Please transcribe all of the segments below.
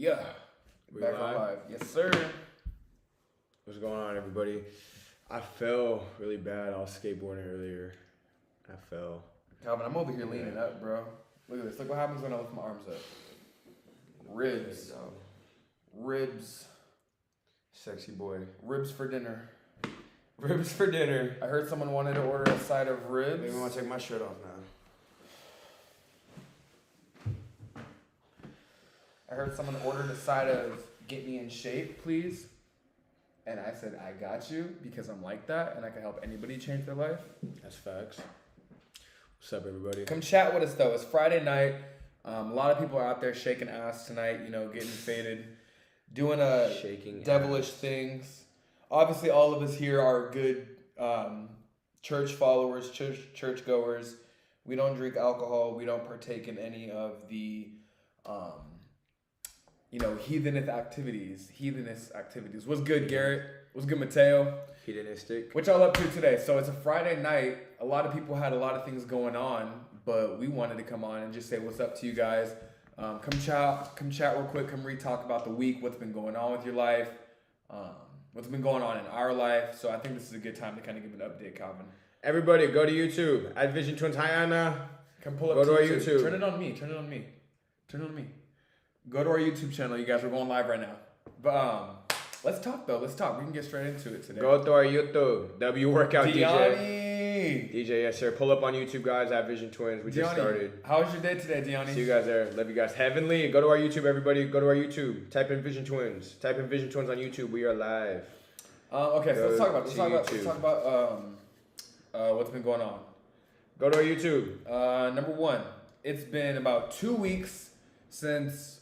Yeah. We Back live? alive. Yes, sir. What's going on, everybody? I fell really bad. I was skateboarding earlier. I fell. Calvin, I'm over here leaning up, bro. Look at this. Look what happens when I lift my arms up. Ribs. Ribs. Sexy boy. Ribs for dinner. Ribs for dinner. I heard someone wanted to order a side of ribs. Maybe I want to take my shirt off now. I heard someone ordered a side of get me in shape, please. And I said, I got you because I'm like that and I can help anybody change their life. That's facts. What's up, everybody? Come chat with us, though. It's Friday night. A lot of people are out there shaking ass tonight, getting faded, doing Shaking devilish ass. things. Obviously, all of us here are good church followers, church goers. We don't drink alcohol. We don't partake in any of the, heathenist activities. What's good, Garrett? What's good, Mateo? Hedonistic. What y'all up to today? So it's a Friday night. A lot of people had a lot of things going on, but we wanted to come on and just say what's up to you guys. Come chat real quick. Come talk about the week, what's been going on with your life, what's been going on in our life. So I think this is a good time to kind of give an update, Calvin. Everybody, go to YouTube at Vision Twins. Hi, Anna. Come pull up Go to to our YouTube. YouTube. Turn it on me. Go to our YouTube channel, you guys. We're going live right now. But let's talk though. We can get straight into it today. Go to our YouTube. W Workout DJ. Diani. DJ, yes, sir. Pull up on YouTube, guys, at Vision Twins. We just Diani, started. how was your day today, Diani? See you guys there. Love you guys. Heavenly. Go to our YouTube, everybody. Go to our YouTube. Type in Vision Twins. Type in Vision Twins on YouTube. We are live. Okay, so let's talk about YouTube. what's been going on. Go to our YouTube. Number one, it's been about 2 weeks since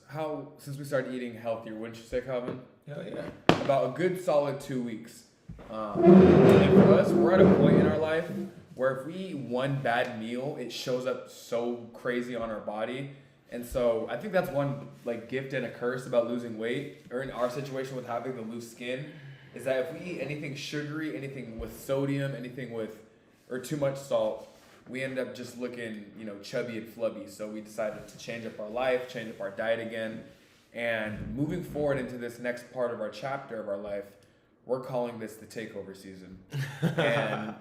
we started eating healthier, wouldn't you say, Calvin? Hell yeah. About a good solid 2 weeks. And for us, we're at a point in our life where if we eat one bad meal, it shows up so crazy on our body. And so I think that's one gift and a curse about losing weight, or in our situation with having the loose skin, is that if we eat anything sugary, anything with sodium, or too much salt, we end up just looking, chubby and flubby. So we decided to change up our life, change up our diet again. And moving forward into this next part of our chapter of our life, we're calling this the takeover season. And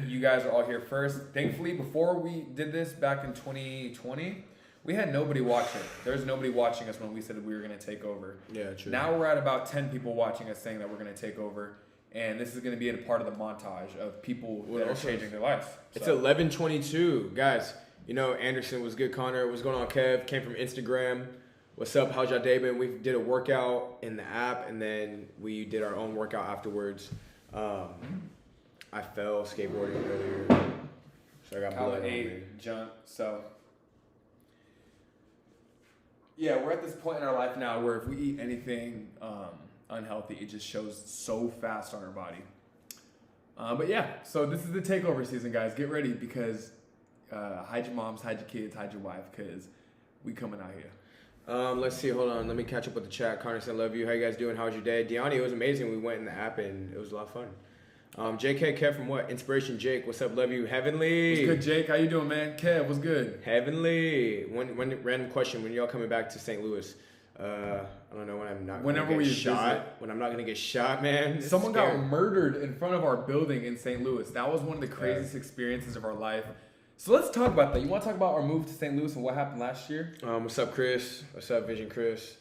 you guys are all here first. Thankfully, before we did this back in 2020, we had nobody watching. There's nobody watching us when we said we were going to take over. Yeah, true. Now we're at about 10 people watching us saying that we're going to take over. And this is going to be a part of the montage of people that are changing their lives. It's 11:22, guys. Anderson was good. Connor, what's going on? Kev came from Instagram. What's up? How's y'all day been? We did a workout in the app, and then we did our own workout afterwards. I fell skateboarding earlier, so I got blood on me. Junk. So yeah, we're at this point in our life now where if we eat anything unhealthy, it just shows so fast on our body. But yeah, so this is the takeover season, guys. Get ready because hide your moms, hide your kids, hide your wife, because we coming out here. Let's see. Hold on. Let me catch up with the chat. Connor said, love you. How you guys doing? How was your day? Deani, it was amazing. We went in the app and it was a lot of fun. JK Kev from what? Inspiration Jake. What's up? Love you. Heavenly. What's good, Jake? How you doing, man? Kev, what's good? Heavenly. One random question. When y'all coming back to St. Louis? I don't know when I'm not Whenever gonna get we shot. visit. When I'm not gonna get shot, man. Someone got murdered in front of our building in St. Louis. That was one of the craziest experiences of our life. So let's talk about that. You want to talk about our move to St. Louis and what happened last year? What's up, Chris? What's up, Vision Chris?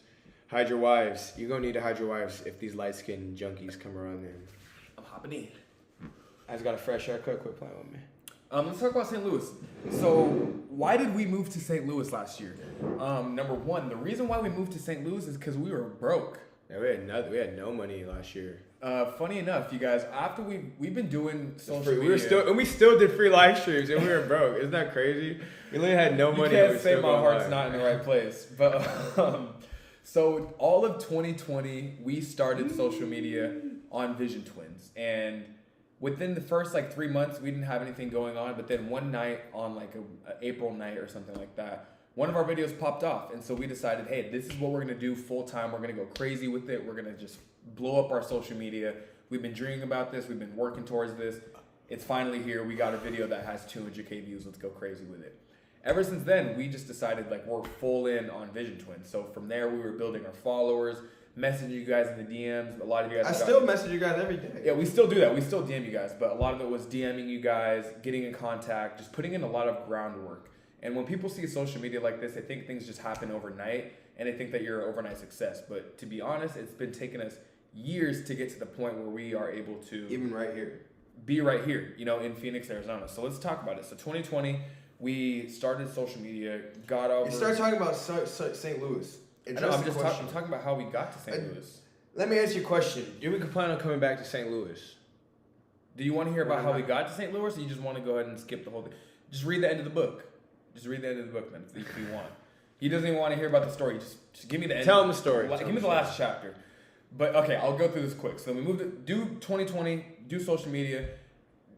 Hide your wives. You're gonna need to hide your wives if these light-skinned junkies come around there. I'm hopping in. I just got a fresh haircut. Quit playing with me. Let's talk about St. Louis. So why did we move to St. Louis last year? Number one, the reason why we moved to St. Louis is because we were broke. Yeah, we had no money last year. Funny enough, you guys, after we've been doing social media, we still did free live streams and we were broke. Isn't that crazy? We literally had no money. You can't say my heart's not in the right place. But so all of 2020, we started social media on Vision Twins, and within the first 3 months, we didn't have anything going on. But then one night on a April night or something like that, one of our videos popped off, and so we decided, hey, this is what we're gonna do full time. We're gonna go crazy with it. We're gonna just blow up our social media. We've been dreaming about this. We've been working towards this. It's finally here. We got a video that has 200K views. Let's go crazy with it. ever since then, we just decided like we're full in on Vision Twins. So from there, we were building our followers, messaging you guys in the DMs. A lot of you guys. I still message you guys every day. Yeah, we still do that. We still DM you guys, but a lot of it was DMing you guys, getting in contact, just putting in a lot of groundwork. And when people see social media like this, they think things just happen overnight, and they think that you're an overnight success. But to be honest, it's been taking us years to get to the point where we are able to even right here be right here, in Phoenix, Arizona. So let's talk about it. So 2020, we started social media, got over. You started talking about St. Louis. I know, I'm talking about how we got to St. Louis. Let me ask you a question. Do we plan on coming back to St. Louis? Do you want to hear about how we got to St. Louis, or you just want to go ahead and skip the whole thing? Just read the end of the book. Just read the end of the book, man, if you want. He doesn't even want to hear about the story. Just give me the end. Tell him the story. Give me the last chapter. But okay, I'll go through this quick. So then we moved to do 2020, do social media.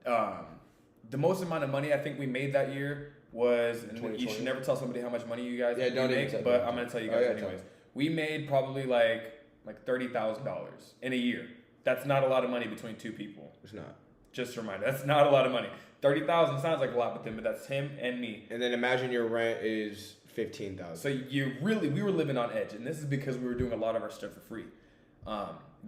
The most amount of money I think we made that year was, and you should never tell somebody how much money you guys make, but I'm gonna tell you guys anyways. We made probably like $30,000 in a year. That's not a lot of money between two people. It's not. Just a reminder, that's not a lot of money. 30,000 sounds like a lot with him, but that's him and me. And then imagine your rent is 15,000. So we were living on edge, and this is because we were doing a lot of our stuff for free.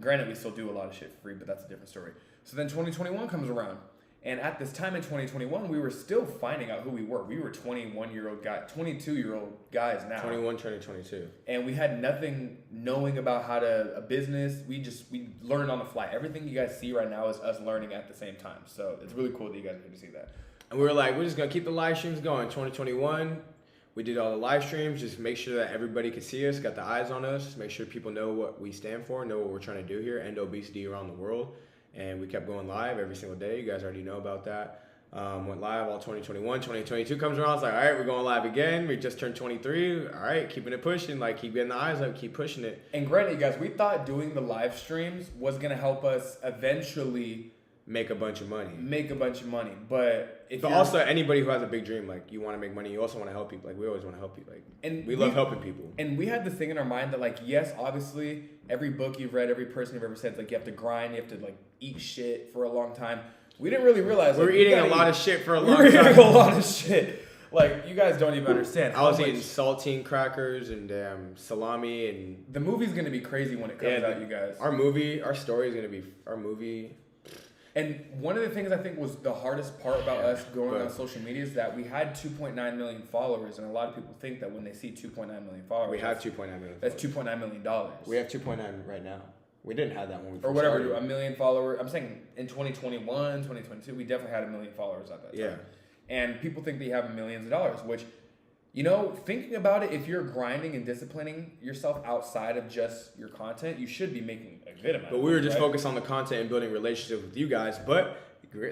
Granted, we still do a lot of shit for free, but that's a different story. So then 2021 comes around, and at this time in 2021, we were still finding out who we were. We were 22-year-old guys now. 21, turning 22. And we had nothing knowing about a business. We learned on the fly. Everything you guys see right now is us learning at the same time. So it's really cool that you guys get to see that. And we were like, we're just going to keep the live streams going. 2021, we did all the live streams, just make sure that everybody could see us, got the eyes on us, make sure people know what we stand for, know what we're trying to do here, end obesity around the world. And we kept going live every single day. You guys already know about that. Went live all 2021. 2022 comes around. It's like, all right, we're going live again. We just turned 23. All right, keeping it pushing. Like, keep getting the eyes up, keep pushing it. And granted, you guys, we thought doing the live streams was going to help us eventually make a bunch of money. But also anybody who has a big dream, like, you want to make money, you also want to help people. Like, we always want to help people. Like, and we love helping people. And we had this thing in our mind that, like, yes, obviously, every book you've read, every person you've ever said, like, you have to grind, you have to, like, eat shit for a long time. We didn't really realize we were eating a lot of shit for a long time. We were eating a lot of shit. Like, you guys don't even understand. I was eating saltine crackers and salami, and the movie's gonna be crazy when it comes out, you guys. Our story is gonna be our movie. And one of the things I think was the hardest part about us going on social media is that we had 2.9 million followers, and a lot of people think that when they see 2.9 million followers, we have 2.9 million. That's $2.9 million. We have 2.9 right now. We didn't have that when we first or whatever, started. 1 million followers. I'm saying in 2021, 2022, we definitely had 1 million followers at that time. Yeah. And people think they have millions of dollars, which, thinking about it, if you're grinding and disciplining yourself outside of just your content, you should be making a good amount. But we were just focused on the content and building relationships with you guys. But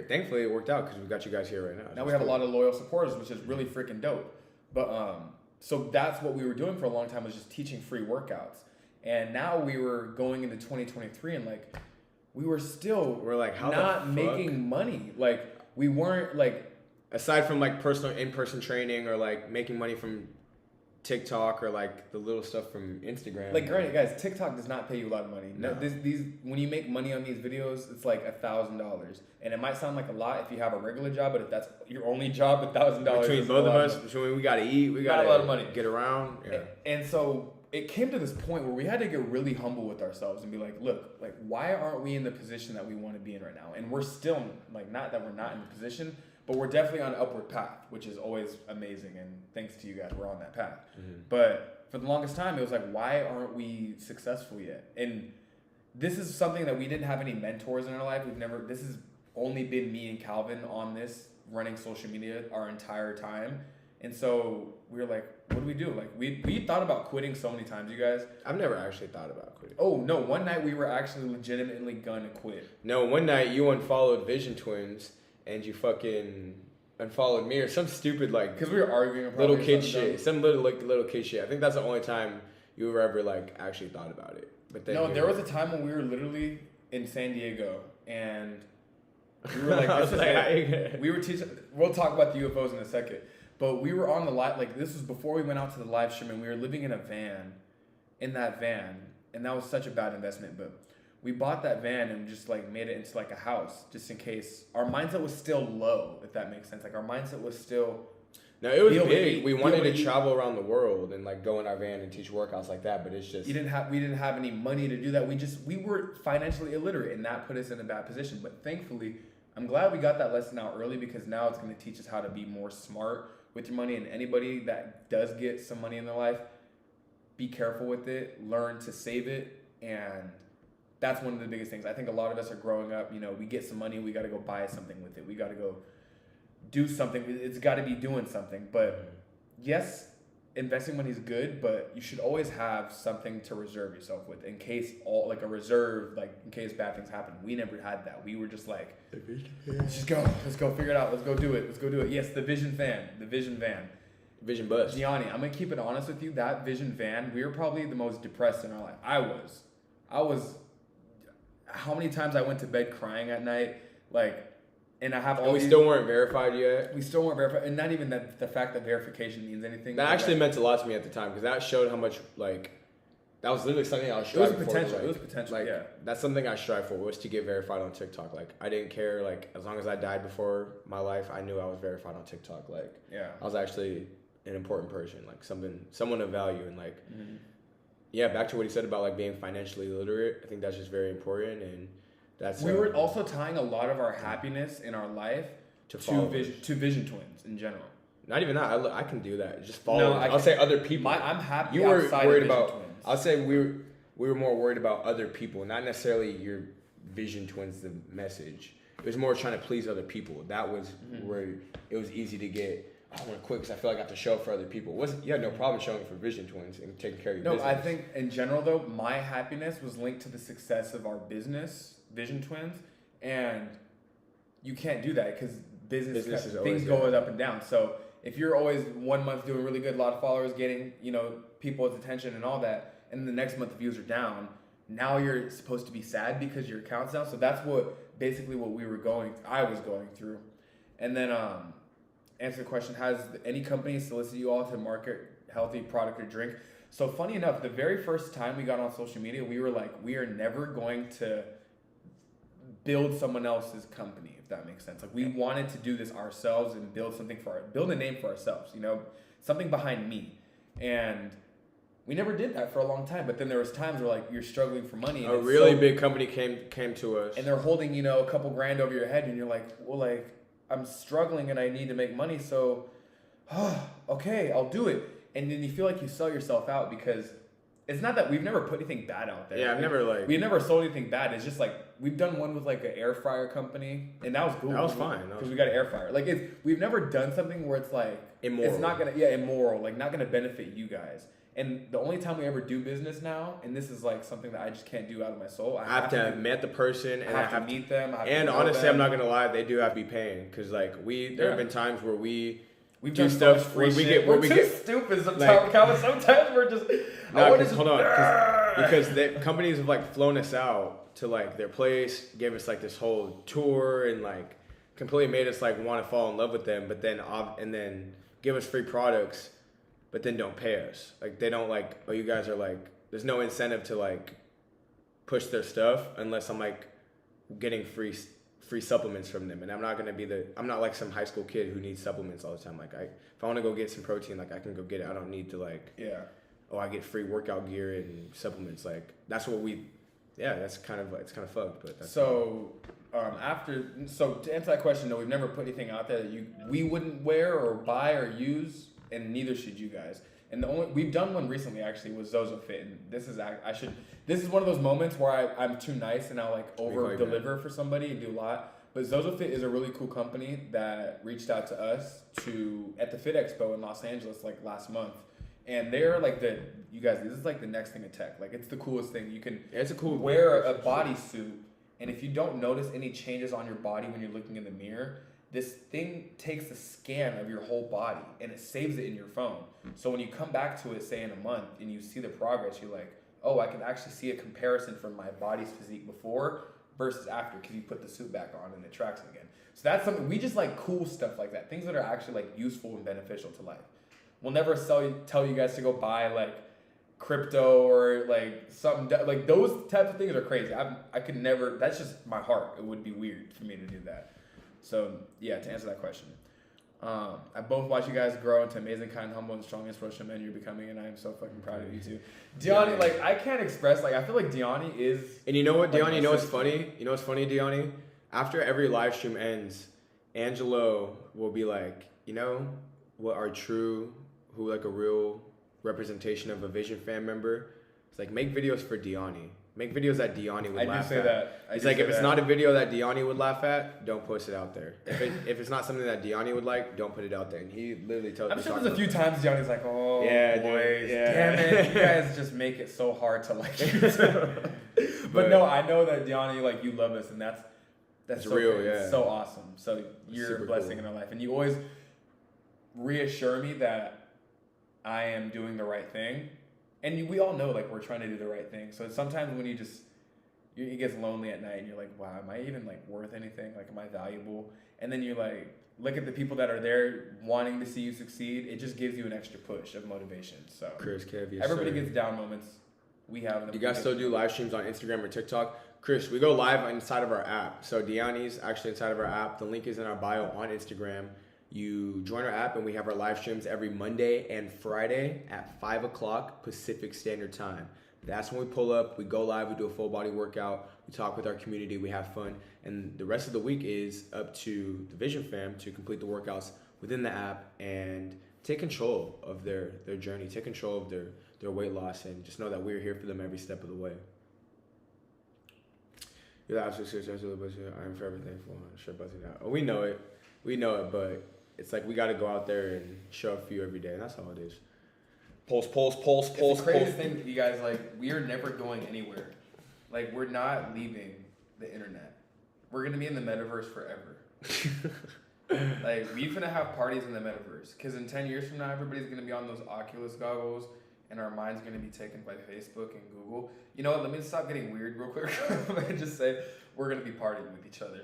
thankfully, it worked out because we got you guys here right now. Now we have a lot of loyal supporters, which is really freaking dope. But so that's what we were doing for a long time, was just teaching free workouts. And now we were going into 2023, and like we were still not making money. Like we weren't like, aside from like personal in-person training or like making money from TikTok or like the little stuff from Instagram. Like, granted, guys, TikTok does not pay you a lot of money. No. These when you make money on these videos, it's like $1,000, and it might sound like a lot if you have a regular job, but if that's your only job, $1,000 between both of us, between we gotta eat, we got a lot of money, get around. Yeah. And so it came to this point where we had to get really humble with ourselves and be like, look, like, why aren't we in the position that we want to be in right now? And we're still like, not that we're not in the position, but we're definitely on an upward path, which is always amazing. And thanks to you guys, we're on that path. Mm-hmm. But for the longest time, it was like, why aren't we successful yet? And this is something that we didn't have any mentors in our life. This has only been me and Calvin on this, running social media our entire time. And so we were like, what do we do? Like, we thought about quitting so many times, you guys. I've never actually thought about quitting. Oh, no. One night we were actually legitimately gonna quit. No, one night you unfollowed Vision Twins and you fucking unfollowed me or some stupid, like... Because we were arguing about little kid shit. Some little kid shit. I think that's the only time you were ever, like, actually thought about it. But then no, there was a time when we were literally in San Diego and we were like, we were teaching... We'll talk about the UFOs in a second. But we were on the live, like, this was before we went out to the live stream, and we were living in that van, and that was such a bad investment, but we bought that van and just, like, made it into, like, a house, just in case. Our mindset was still low, if that makes sense. Like, our mindset was still... No, it was Be able to big. eat- We be wanted able to eat. travel around the world and like go in our van and teach workouts like that, but it's just We didn't have any money to do that. We were financially illiterate, and that put us in a bad position. But thankfully, I'm glad we got that lesson out early, because now it's going to teach us how to be more smart with your money. And anybody that does get some money in their life, be careful with it, learn to save it, and that's one of the biggest things. I think a lot of us are growing up, we get some money, we got to go buy something with it. We got to go do something. It's got to be doing something. But yes, investing money is good, but you should always have something to reserve yourself with in case a reserve, like in case bad things happen. We never had that. We were just like, let's go figure it out. Let's go do it. Yes, the Vision van. Vision bust. Gianni, I'm gonna keep it honest with you. That Vision van, we were probably the most depressed in our life. I was. How many times I went to bed crying at night, and I have all. And we these, still weren't verified yet. We still weren't verified, and not even that the fact that verification means anything. That actually meant a lot to me at the time because that showed how much that was literally something I was it was striving potential. for. It was potential. Yeah. That's something I strive for was to get verified on TikTok. I didn't care. As long as I died before my life, I knew I was verified on TikTok. Yeah. I was actually an important person, someone of value, and yeah, back to what he said about being financially literate. I think that's just very important, and that's we were also tying a lot of our happiness in our life to Vision Twins in general. Not even that. I can do that. Just follow. No, I'll say other people. I'm happy. You were outside worried of Vision about. Twins. I'll say we were more worried about other people, not necessarily your Vision Twins. The message. It was more trying to please other people. That was where it was easy to get. I want to quit because I feel like I have to show up for other people. You had no problem showing for Vision Twins and taking care of your business. I think in general though, my happiness was linked to the success of our business, Vision Twins, and you can't do that because Business is things always, go up and down. So if you're always 1 month doing really good, a lot of followers, getting people's attention and all that, and the next month the views are down, now you're supposed to be sad because your account's down. So that's basically what I was going through, and then answer the question, has any company solicited you all to market healthy product or drink? So funny enough, the very first time we got on social media, we were like, we are never going to build someone else's company, if that makes sense. We wanted to do this ourselves and build a name for ourselves, something behind me. And we never did that for a long time. But then there was times where you're struggling for money. And a really big company came to us. And they're holding, a couple grand over your head, and you're like, well, I'm struggling and I need to make money, so okay, I'll do it. And then you feel like you sell yourself out because it's not that we've never put anything bad out there. Yeah, we've never sold anything bad. It's just we've done one with an air fryer company, and that was cool. That was fine because we got an air fryer. We've never done something where it's immoral. It's not gonna immoral, not gonna benefit you guys. And the only time we ever do business now, and this is something that I just can't do out of my soul. I have to have met the person, and I have to meet them. And honestly, I'm not gonna lie, they do have to be paying because there have been times where we've done stuff where we're too stupid sometimes. Sometimes we're just hold on because the companies have flown us out to their place, gave us this whole tour and completely made us want to fall in love with them, but then and then give us free products. But then don't pay us. They don't you guys are there's no incentive to push their stuff unless I'm getting free supplements from them. And I'm not gonna be I'm not some high school kid who needs supplements all the time. If I want to go get some protein, I can go get it. I don't need to I get free workout gear and supplements. That's what that's kind of it's kind of fucked. But that's so. To answer that question, no, we've never put anything out there that we wouldn't wear or buy or use. And neither should you guys. And we've done one recently actually with ZozoFit, and this is one of those moments where I'm too nice and I'll over deliver for somebody and do a lot. But ZozoFit is a really cool company that reached out to us at the Fit Expo in Los Angeles last month, and they're you guys, this is the next thing in tech. It's the coolest thing. You can wear a bodysuit, and if you don't notice any changes on your body when you're looking in the mirror, this thing takes a scan of your whole body and it saves it in your phone. So when you come back to it, say in a month, and you see the progress, you're like, oh, I can actually see a comparison from my body's physique before versus after because you put the suit back on and it tracks it again. So that's something, we just cool stuff like that. Things that are actually useful and beneficial to life. We'll never tell you guys to go buy crypto or something, those types of things are crazy. I could never, that's just my heart. It would be weird for me to do that. So, yeah, to answer that question. I both watch you guys grow into amazing, kind, humble, and strong, inspirational men you're becoming, and I am so fucking proud of you too. Deani, like I can't express, like I feel like Deani is. And you know what, like, Deani? You know what's funny? You know what's funny, Deani? After every live stream ends, Angelo will be like, you know, what are true, who like a real representation of a Vision fan member? It's like make videos for Deani. Make videos that Deani would laugh at. It's like if it's not a video that Deani would laugh at, don't post it out there. If it's not something that Deani would like, don't put it out there. And he literally tells me. I'm sure there's a few times Deani's like, oh, yeah, boys, dude, yeah. damn it, you guys just make it so hard to like you. But no, I know that Deani, like you love us, and that's so real, great. yeah. It's so awesome. So you're Super a blessing cool. in our life, and you always reassure me that I am doing the right thing. And we all know like we're trying to do the right thing. So sometimes when it gets lonely at night and you're like, wow, am I even like worth anything? Like, am I valuable? And then you like look at the people that are there wanting to see you succeed. It just gives you an extra push of motivation. So Chris, Kev, yes, everybody sir. gets down moments. We have them. You guys still do live streams on Instagram or TikTok? Chris, we go live inside of our app. So Deani's actually inside of our app. The link is in our bio on Instagram. You join our app and we have our live streams every Monday and Friday at 5 o'clock Pacific Standard Time. That's when we pull up, we go live, we do a full body workout, we talk with our community, we have fun. And the rest of the week is up to the Vision fam to complete the workouts within the app and take control of their journey, take control of their weight loss, and just know that we're here for them every step of the way. You're the absolute success of the budget. I'm forever thankful. Sure, buzzing out. Oh, we know it, but it's like we got to go out there and show up for you every day, and that's all it is. Pulse. It's the craziest thing, you guys. Like, we are never going anywhere. Like, we're not leaving the internet. We're gonna be in the metaverse forever. Like, we're gonna have parties in the metaverse. Because in 10 years from now, everybody's gonna be on those Oculus goggles, and our mind's gonna be taken by Facebook and Google. You know what? Let me stop getting weird real quick. Let me just say we're gonna be partying with each other.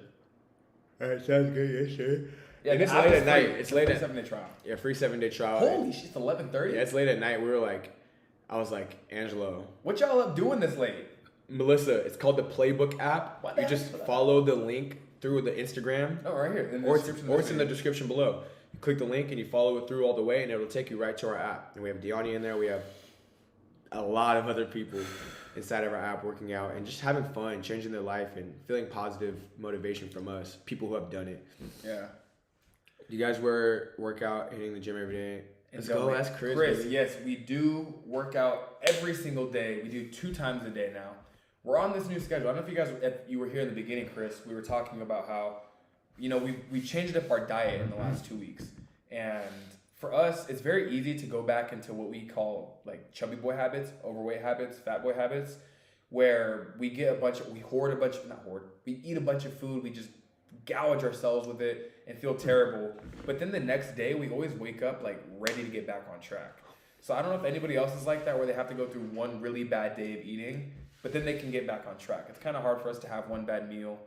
All right, sounds good. Yes, sir. Yeah, and it's the app late is at night. free. It's late free at 7-day trial. Yeah, free 7-day trial. Holy shit, it's 11:30. Yeah, it's late at night. I was like, Angelo, What y'all up doing this late? Melissa, it's called the Playbook app. What the You heck just is that? follow the link through the Instagram, Oh, right here. In the or description it's in the description below. You click the link and you follow it through all the way, and it'll take you right to our app. And we have Deani in there. We have a lot of other people inside of our app working out and just having fun, changing their life, and feeling positive motivation from us, people who have done it. Yeah. You guys work out, hitting the gym every day. Let's go. man. Ask Chris. Chris, baby. yes, we do work out every single day. We do 2 times a day now. We're on this new schedule. I don't know if you were here in the beginning, Chris. We were talking about how, we changed up our diet in the last 2 weeks. And for us, it's very easy to go back into what we call like chubby boy habits, overweight habits, fat boy habits, where we eat a bunch of food, we just gouge ourselves with it and feel terrible. But then the next day, we always wake up like ready to get back on track. So I don't know if anybody else is like that, where they have to go through one really bad day of eating, but then they can get back on track. It's kind of hard for us to have one bad meal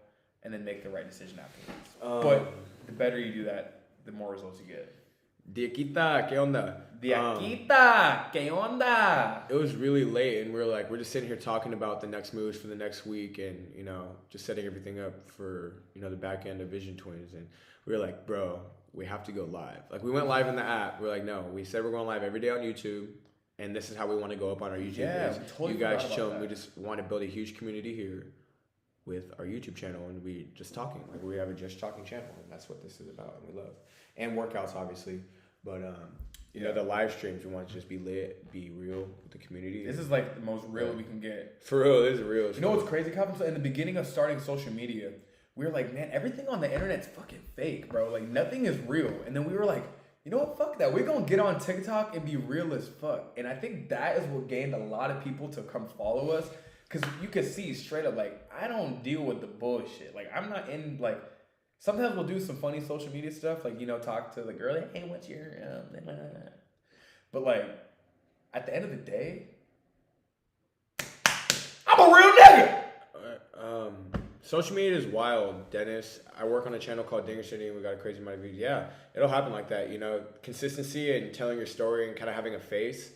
and then make the right decision afterwards. But the better you do that, the more results you get. Diaquita, ¿qué onda? Diaquita, ¿qué onda? It was really late, and we're just sitting here talking about the next moves for the next week, and just setting everything up for the back end of Vision Twins. And we were like, bro, we have to go live. Like, we went live in the app. We're like, no, we said we're going live every day on YouTube, and this is how we want to go up on our YouTube. Yeah, is we totally you guys forgot about chill. that. We just want to build a huge community here with our YouTube channel, and we just talking. Like, we have a Just Talking channel, and that's what this is about, and we love. And workouts, obviously. But the live streams, we want to just be lit, be real with the community. This is like the most real we can get. For real, this is real. You know what's crazy, Calvin? So in the beginning of starting social media, we were like, man, everything on the internet's fucking fake, bro. Like, nothing is real. And then we were like, you know what? Fuck that. We're going to get on TikTok and be real as fuck. And I think that is what gained a lot of people to come follow us. Because you could see straight up, like, I don't deal with the bullshit. Like, I'm not in, like, sometimes we'll do some funny social media stuff. Like, talk to the girl, like, hey, what's your, But, like, at the end of the day, I'm a real nigga. Social media is wild, Dennis. I work on a channel called Dinger City, and we got a crazy amount of views. Yeah, it'll happen like that. Consistency and telling your story and kind of having a face.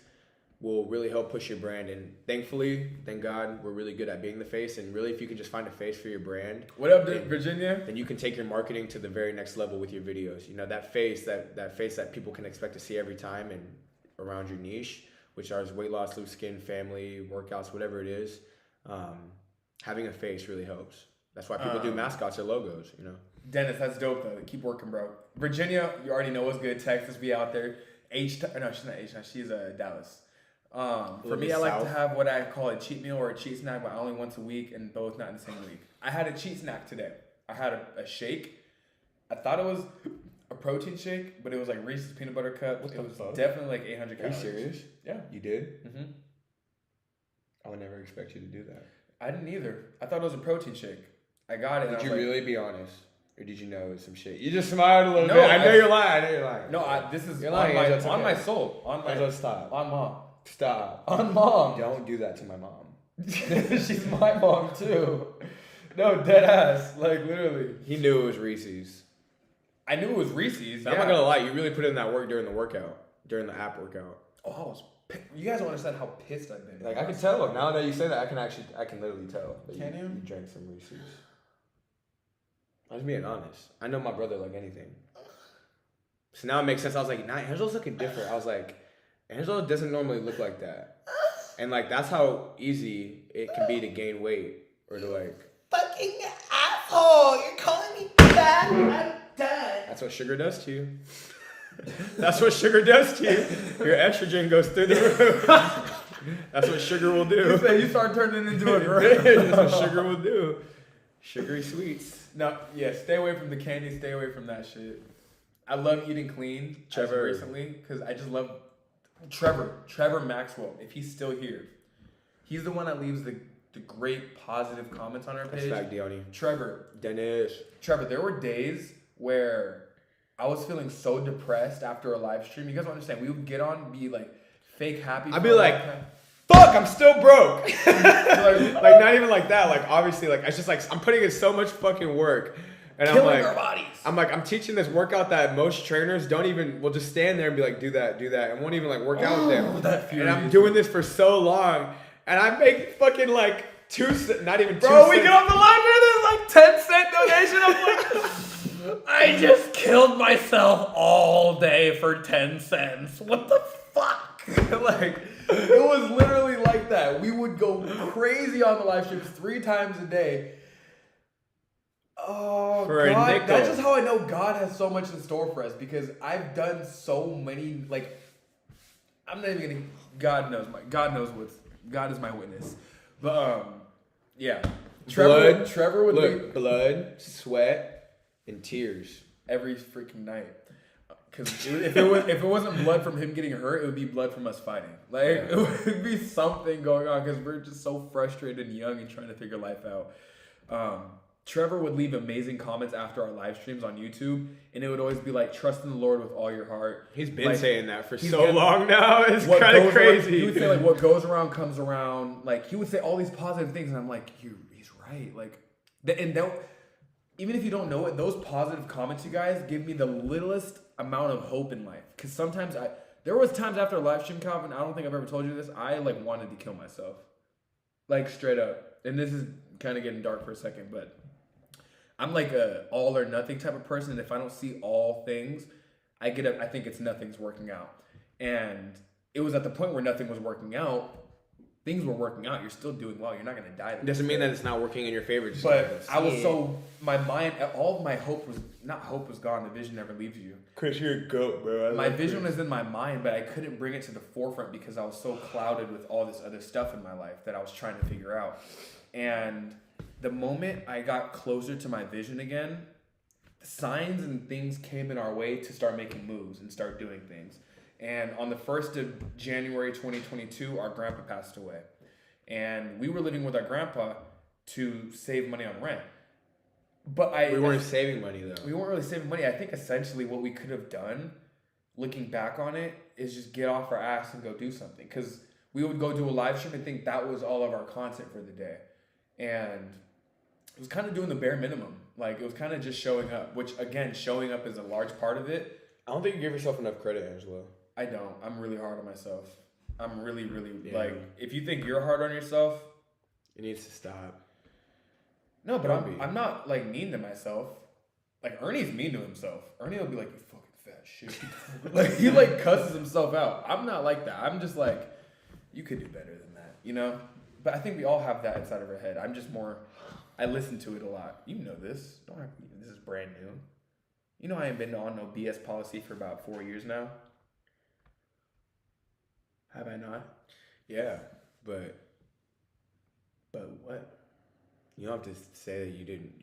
will really help push your brand. And thankfully, thank God, we're really good at being the face. And really, if you can just find a face for your brand, What up, Virginia? then you can take your marketing to the very next level with your videos. You know, that face that people can expect to see every time and around your niche, which are weight loss, loose skin, family, workouts, whatever it is. Having a face really helps. That's why people do mascots or logos, you know. Dennis, that's dope though. Keep working, bro. Virginia, you already know what's good. Texas, be out there. No, she's not H. She's Dallas. For me, I like to have what I call a cheat meal or a cheat snack, but only once a week, and both not in the same week. I had a cheat snack today. I had a shake. I thought it was a protein shake, but it was like Reese's peanut butter cup. It was definitely like 800 calories. Are you serious? Yeah. You did? Mm-hmm. I would never expect you to do that. I didn't either. I thought it was a protein shake. I got it. Did you really be honest? Or did you know it was some shit? You just smiled a little bit. I know you're lying. No, this is you're on, lying, on my soul. Stop. On mom. Stop. On mom. Don't do that to my mom. She's my mom too. No, dead ass. Like literally. He knew it was Reese's. I knew it was Reese's. I'm not gonna lie, you really put in that work during the app workout. Oh, you guys don't understand how pissed I've been. Like I can tell. Now that you say that, I can literally tell. That Can you? You drank some Reese's. I'm just being honest. I know my brother like anything. So now it makes sense. I was like, nah, Angelo's looking different. I was like, Angelo doesn't normally look like that. And like that's how easy it can be to gain weight or to like. Fucking asshole! You're calling me fat? I'm done. That's what sugar does to you. That's what sugar does to you. Your estrogen goes through the roof. That's what sugar will do. You start turning into a girl. That's what sugar will do. Sugary sweets. No, yeah, stay away from the candy. Stay away from that shit. I love eating clean. Trevor recently because I just love Trevor Maxwell. If he's still here, he's the one that leaves the great positive comments on our page. That's fact, Diony. Trevor, there were days where I was feeling so depressed after a live stream. You guys don't understand. We would get on and be like fake happy. I'd be like, fuck, I'm still broke. like not even like that. Like obviously, like it's just like I'm putting in so much fucking work, and killing I'm like, our bodies. I'm teaching this workout that most trainers will just stand there and be like, do that, and won't even like work out with them. And I'm doing this for so long, and I make fucking like not even 2 Bro, we cents. get off the line, there's like 10-cent donation. I'm like, I just killed myself all day for 10 cents. What the fuck? Like, it was literally like that. We would go crazy on the live streams 3 times a day. Oh, for God. a nickel. That's just how I know God has so much in store for us because I've done so many, like, I'm not even going to, God is my witness. But, yeah. Trevor would leave blood, sweat, and tears every freaking night. Because if it wasn't blood from him getting hurt, it would be blood from us fighting. Like it would be something going on because we're just so frustrated and young and trying to figure life out. Trevor would leave amazing comments after our live streams on YouTube, and it would always be like, "Trust in the Lord with all your heart." He's been saying that for so long now. It's kind of crazy. He would say like, "What goes around comes around." Like he would say all these positive things, and I'm like, "He's right." Like, even if you don't know it, those positive comments, you guys, give me the littlest amount of hope in life. Because sometimes there was times after a live stream, Calvin, I don't think I've ever told you this, I like wanted to kill myself. Like straight up. And this is kind of getting dark for a second, but I'm like a all or nothing type of person. And if I don't see all things, I think it's nothing's working out. And it was at the point where nothing was working out. Things were working out. You're still doing well. You're not going to die. Doesn't mean that it's not working in your favor. Just but I was my mind, all of my hope was gone. The vision never leaves you. Chris, you're a goat, bro. My vision was in my mind, but I couldn't bring it to the forefront because I was so clouded with all this other stuff in my life that I was trying to figure out. And the moment I got closer to my vision again, signs and things came in our way to start making moves and start doing things. And on the 1st of January 2022, our grandpa passed away. And we were living with our grandpa to save money on rent. But we weren't saving money, though. We weren't really saving money. I think essentially what we could have done, looking back on it, is just get off our ass and go do something. Because we would go do a live stream and think that was all of our content for the day. And it was kind of doing the bare minimum. Like, it was kind of just showing up. Which, again, showing up is a large part of it. I don't think you give yourself enough credit, Angelo. I don't. I'm really hard on myself. I'm really, really Yeah. like, if you think you're hard on yourself, It needs to stop. no, but Don't be. I'm not like mean to myself. Like Ernie's mean to himself. Ernie will be like, "You fucking fat shit." Like he like cusses himself out. I'm not like that. I'm just like, you could do better than that, you know? But I think we all have that inside of our head. I'm just more, I listen to it a lot. You know this. Don't have, this is brand new. You know I ain't been on no BS policy for about 4 years now. Have I not? Yeah, but But what? you don't have to say that you didn't.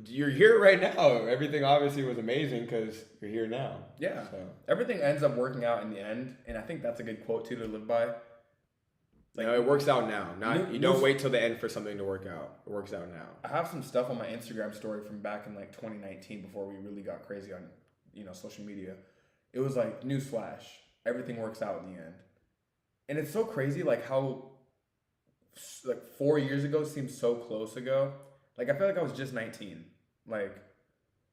You're here right now. Everything obviously was amazing because you're here now. Yeah. So Everything ends up working out in the end, and I think that's a good quote too to live by. no, it works out now. Not New- you don't new- wait till the end for something to work out. It works out now. I have some stuff on my Instagram story from back in like 2019 before we really got crazy on, social media. It was like newsflash, everything works out in the end, and it's so crazy like how like 4 years ago seems so close ago. Like I feel like I was just 19. Like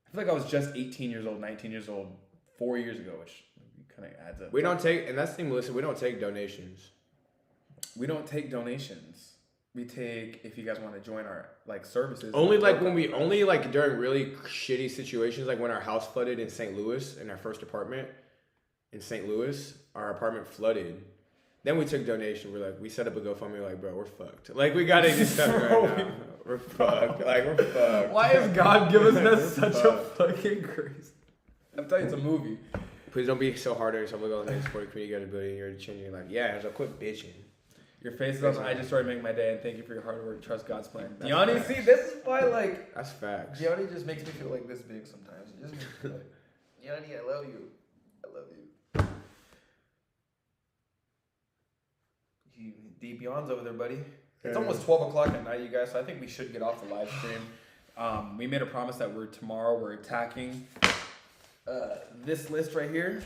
I feel like I was just 18 years old, 19 years old 4 years ago, which kind of adds up. We don't take, and that's the thing, Melissa. We don't take donations. We don't take donations. We take if you guys want to join our like services. Only like during really shitty situations, like when our house flooded in St. Louis, in our first apartment in St. Louis, our apartment flooded. Then we took donation. We set up a GoFundMe. We're like, bro, we're fucked. Like we gotta do stuff right now. We're fucked. Like we're fucked. Why is God giving us We're such a fucked. fucking grace? I'm telling you, it's a movie. Please don't be so hard on yourself. Look at all the things for the community you gotta build. You're changing your life. Yeah, so quit bitching. Your face is on the IG story, make my day, and thank you for your hard work. Trust God's plan. Gianni, see, this is why like That's facts. Gianni just makes me feel like this big sometimes. It just makes me feel like, Gianni, I love you. I love you. D Beyond's over there, buddy. It's Yeah. almost 12 o'clock at night, you guys, so I think we should get off the live stream. We made a promise that tomorrow we're attacking this list right here.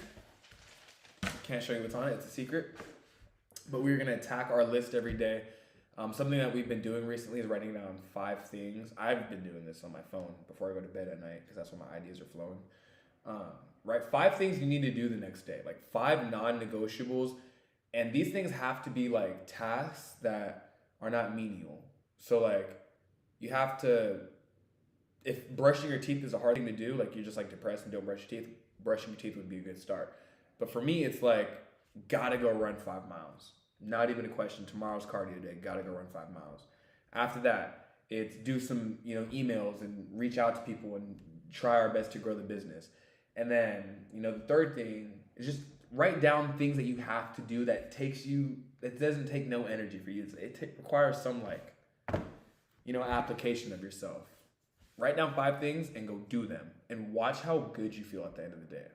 Can't show you what's on it, it's a secret. But we're gonna attack our list every day. Something that we've been doing recently is writing down 5 things. I've been doing this on my phone before I go to bed at night because that's when my ideas are flowing. Write 5 things you need to do the next day, like 5 non-negotiables. And these things have to be like tasks that are not menial. So like you have to, if brushing your teeth is a hard thing to do, like you're just like depressed and don't brush your teeth, brushing your teeth would be a good start. But for me, it's like, gotta go run 5 miles. Not even a question. Tomorrow's cardio day. Gotta go run 5 miles. After that, it's do some, emails and reach out to people and try our best to grow the business. And then, the third thing is just write down things that you have to do that doesn't take no energy for you. It requires some application of yourself. Write down 5 things and go do them and watch how good you feel at the end of the day.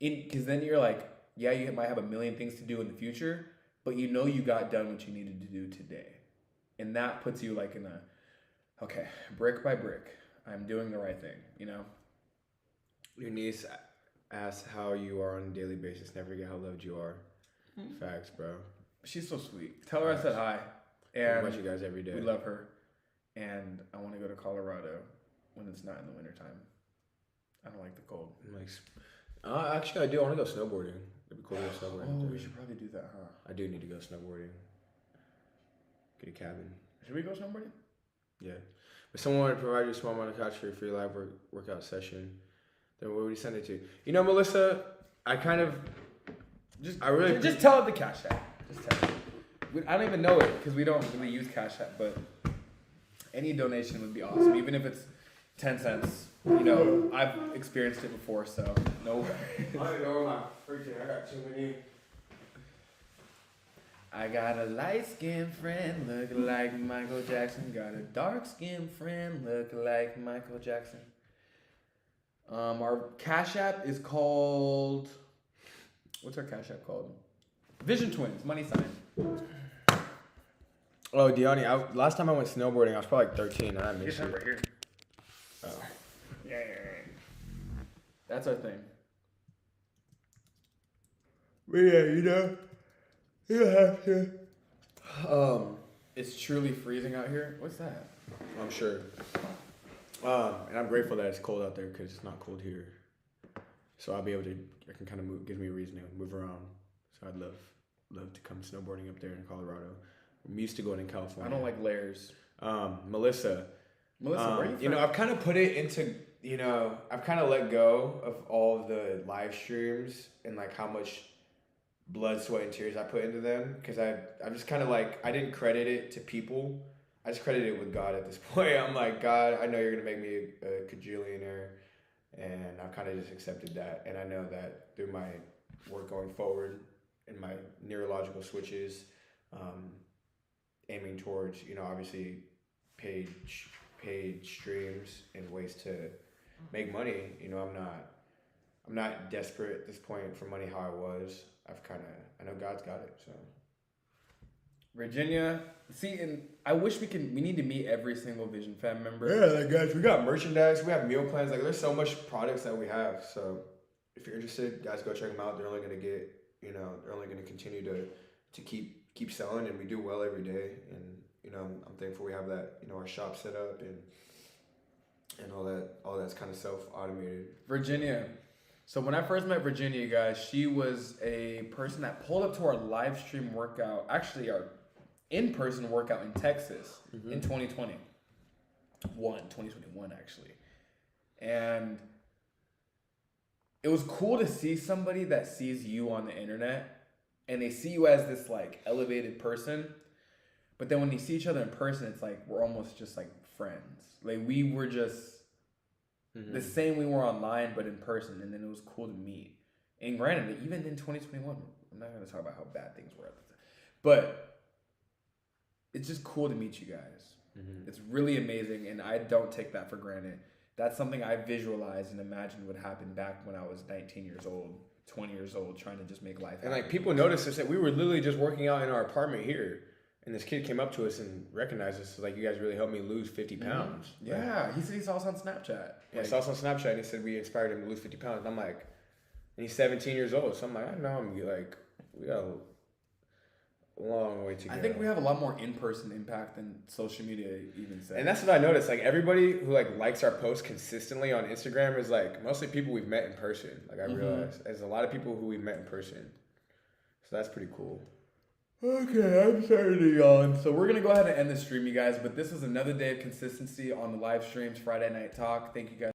Because then you're like, yeah, you might have a million things to do in the future, but you got done what you needed to do today. And that puts you like in okay, brick by brick, I'm doing the right thing, Your niece asks how you are on a daily basis. Never forget how loved you are. Facts, bro. She's so sweet. Tell her I said hi. I And watch you guys every day. we love her. And I want to go to Colorado when it's not in the wintertime. I don't like the cold. I'm like, actually, I do. I want to go snowboarding. It'd be cool to go snowboarding. Oh, too. we should probably do that, huh? I do need to go snowboarding. Get a cabin. Should we go snowboarding? Yeah. If someone wanted to provide you a small amount of cash for your free live workout session, then where would you send it to? Melissa, I really Just tell it the Cash App. Just tell it. I don't even know it because we don't really use Cash App, but any donation would be awesome, even if it's 10 cents. I've experienced it before, so no. I don't know my freaking. I got too many. I got a light-skinned friend look like Michael Jackson. Got a dark-skinned friend look like Michael Jackson. Our Cash App is called. What's our Cash App called? Vision Twins, money sign. Oh, Diani, last time I went snowboarding, I was probably like 13, and I missed Get that it. right here. Oh. Yeah. That's our thing. But yeah, you have to. It's truly freezing out here. What's that? I'm sure. And I'm grateful that it's cold out there because it's not cold here. So I'll be able to, I can kind of move, gives me a reason to move around. So I'd love love to come snowboarding up there in Colorado. I'm used to going in California. I don't like layers. Melissa. Melissa, where are you from? You know, I've kind of put it into, you know, I've kind of let go of all of the live streams and like how much blood, sweat, and tears I put into them, because I'm just kind of like, I didn't credit it to people. I just credit it with God at this point. I'm like, God, I know you're gonna make me a cajillionaire, and I've kind of just accepted that. And I know that through my work going forward and my neurological switches, aiming towards, you know, obviously paid streams and ways to make money. You know, I'm not desperate at this point for money how I was. I know God's got it. So Virginia, see, and I wish we need to meet every single Vision Fam member. yeah, like guys, we got merchandise, we have meal plans. Like, there's so much products that we have. So if you're interested, guys, go check them out. They're only gonna get, you know, they're only gonna continue to keep selling, and we do well every day. And you know, I'm thankful we have that, you know, our shop set up and all that's kind of self-automated. Virginia. So when I first met Virginia, guys, she was a person that pulled up to our live stream workout, actually our in-person workout in Texas in 2021 actually. And it was cool to see somebody that sees you on the internet and they see you as this like elevated person. But then when you see each other in person, it's like we're almost just like friends. Like we were just the same we were online, but in person. And then it was cool to meet. And granted, even in 2021, I'm not going to talk about how bad things were at the time. But it's just cool to meet you guys. It's really amazing. And I don't take that for granted. That's something I visualized and imagined would happen back when I was 19 years old, 20 years old, trying to just make life happen. And like people noticed us that we were literally just working out in our apartment here. And this kid came up to us and recognized us. Like, you guys really helped me lose 50 pounds. Yeah, he said he saw us on Snapchat. Yeah, I saw us on Snapchat and he said we inspired him to lose 50 pounds. And I'm like, and he's 17 years old. So I'm like, I know him. Like, we got a long way to go. I think we have a lot more in-person impact than social media even says. And that's what I noticed. Like, everybody who like likes our posts consistently on Instagram is like mostly people we've met in person. Like, I realized there's a lot of people who we've met in person. So that's pretty cool. Okay, I'm starting to yawn. So we're going to go ahead and end the stream, you guys. But this is another day of consistency on the live streams, Friday Night Talk. Thank you guys.